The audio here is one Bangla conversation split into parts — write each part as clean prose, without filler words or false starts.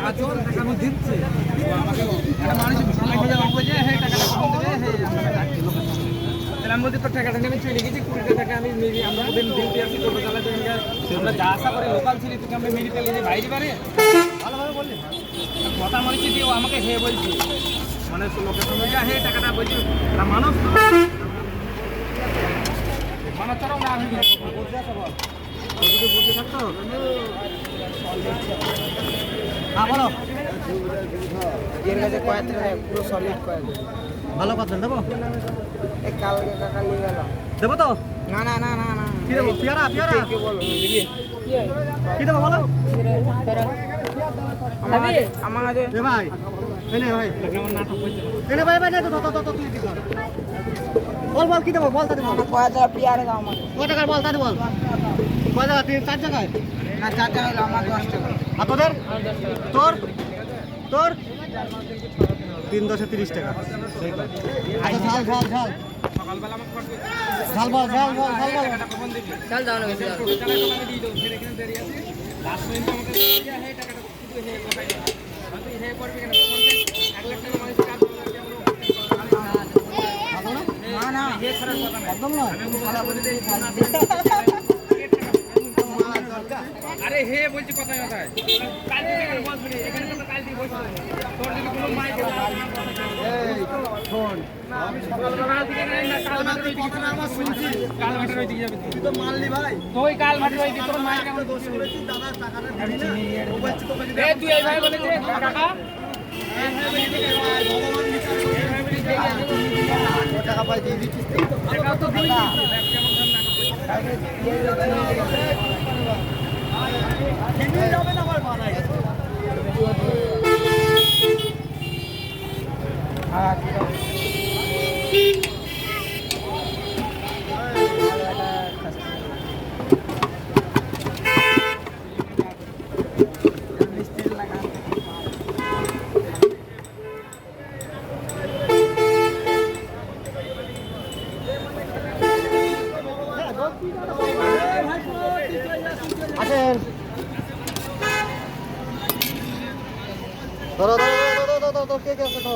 আজল টাকা আমি দিচ্ছি আমাকে একটা মানুষ সামনে খোঁজা বলছে হ্যাঁ টাকাটা কম দেবে হ্যাঁ আমাকে ডাকছে লোকের সামনে তাহলে আমি বলছি তোর টাকাটা নিয়ে আমি চলে গেছি 20 টাকা আমি আমরা ওদের দিতে আসি টোটো চালাতে আমরা যা আশা করে লোকাল ছিলি তোকে আমরা মেডিকেল নিয়ে বাইরে পারে ভালোভাবে বললি কথা মনে হচ্ছে দিয়ে ও আমাকে হে বলছি মানে লোকের সামনে যা হে টাকাটা বলছি মানুষ মানুষ তারাও না আমি বলতে আসা বল বলতে থাকতো হ্যাঁ বলো এর কাছে কয়েক পুরো সলিড কয়েক ভালো কথা দেবো এই কালকে টাকা নিয়ে গেল দেবো তো না না না না না কি দেবো পিয়ারা পিয়ারা কি বলো দিবি কি দেবো বলো আমার কাছে এ ভাই এনে ভাই আমার নাটক হইছে এনে ভাই ভাই না তো তো তুই দি কর বল বল কি দেবো বল তা দেবো কয় টাকা পিয়ারা দাও আমার কয় টাকা বল তা বল কয় টাকা 3-4 টাকা না 4 টাকা হলো আমার 10 টাকা আর তোদের তোর তোর 3-10-30 টাকা আচ্ছা ঝাল ঝাল ঝাল সকালবেলা আমাকে করতে ঝাল বল ঝাল বল ঝাল বল টাকা কখন দিবি ঝাল দাও না বেশি ঝাল টাকা আমি দিয়ে দেব ফিরে এখানে দেরি আছে লাস্ট মিনিটে আমাকে দিয়া হে টাকাটা কিন্তু হে কোথায় তুই হে করবি কেন তখন 1 লাখ টাকা মানুষ কাজ না না হে ছাড়া কথা না একদম না আমি সারা বলে দেই আরে হে বলছি কথাই কথাই কাল থেকে বলছিস এখানে তো কাল থেকে বসছিস তোর যদি কোনো মাইক এই শোন আমি সকালবেলা থেকে না কাল মাঠে কথা আমার শুনছি কাল মাঠে ওই দিকে যাবি তুই তো মানলি ভাই তুই কাল মাঠে ওই দিকে তোর মাইক কেমন দোষ করেছিস দাদা টাকাটা দিবি ও বলছি তোকে যদি এই তুই এই ভাই বলে দে টাকা এই ভাই বলে দে ভগবান বিচার এই ভাই বলে দে টাকা পাই দিয়ে দিছিস টাকা তো দিবি কেমন ধর নাটক কিনে যাবে না আমার বানাই হ্যাঁ ধরো কে কে আছে তো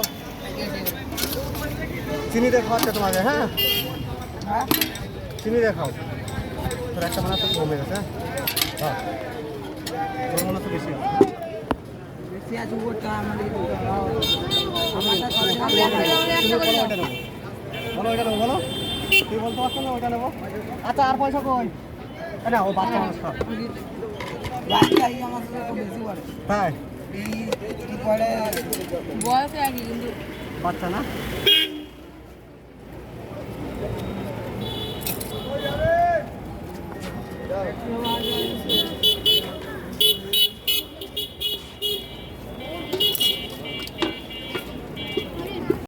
চিনি দেখাও আচ্ছা তোমাকে হ্যাঁ চিনি দেখাও তোর একটা মনে তো কমে গেছে হ্যাঁ তোর মনে তো বেশি বেশি আছে ওটা আমাদের বলো এটা নেবো বলো তুই বলতে পারছো না ওইটা নেবো আচ্ছা আর পয়সা কই না ও বাচ্চা মানুষ বাচ্চা আমার বেশি বাড়ে তাই বয়সে একই কিন্তু বাচ্চা না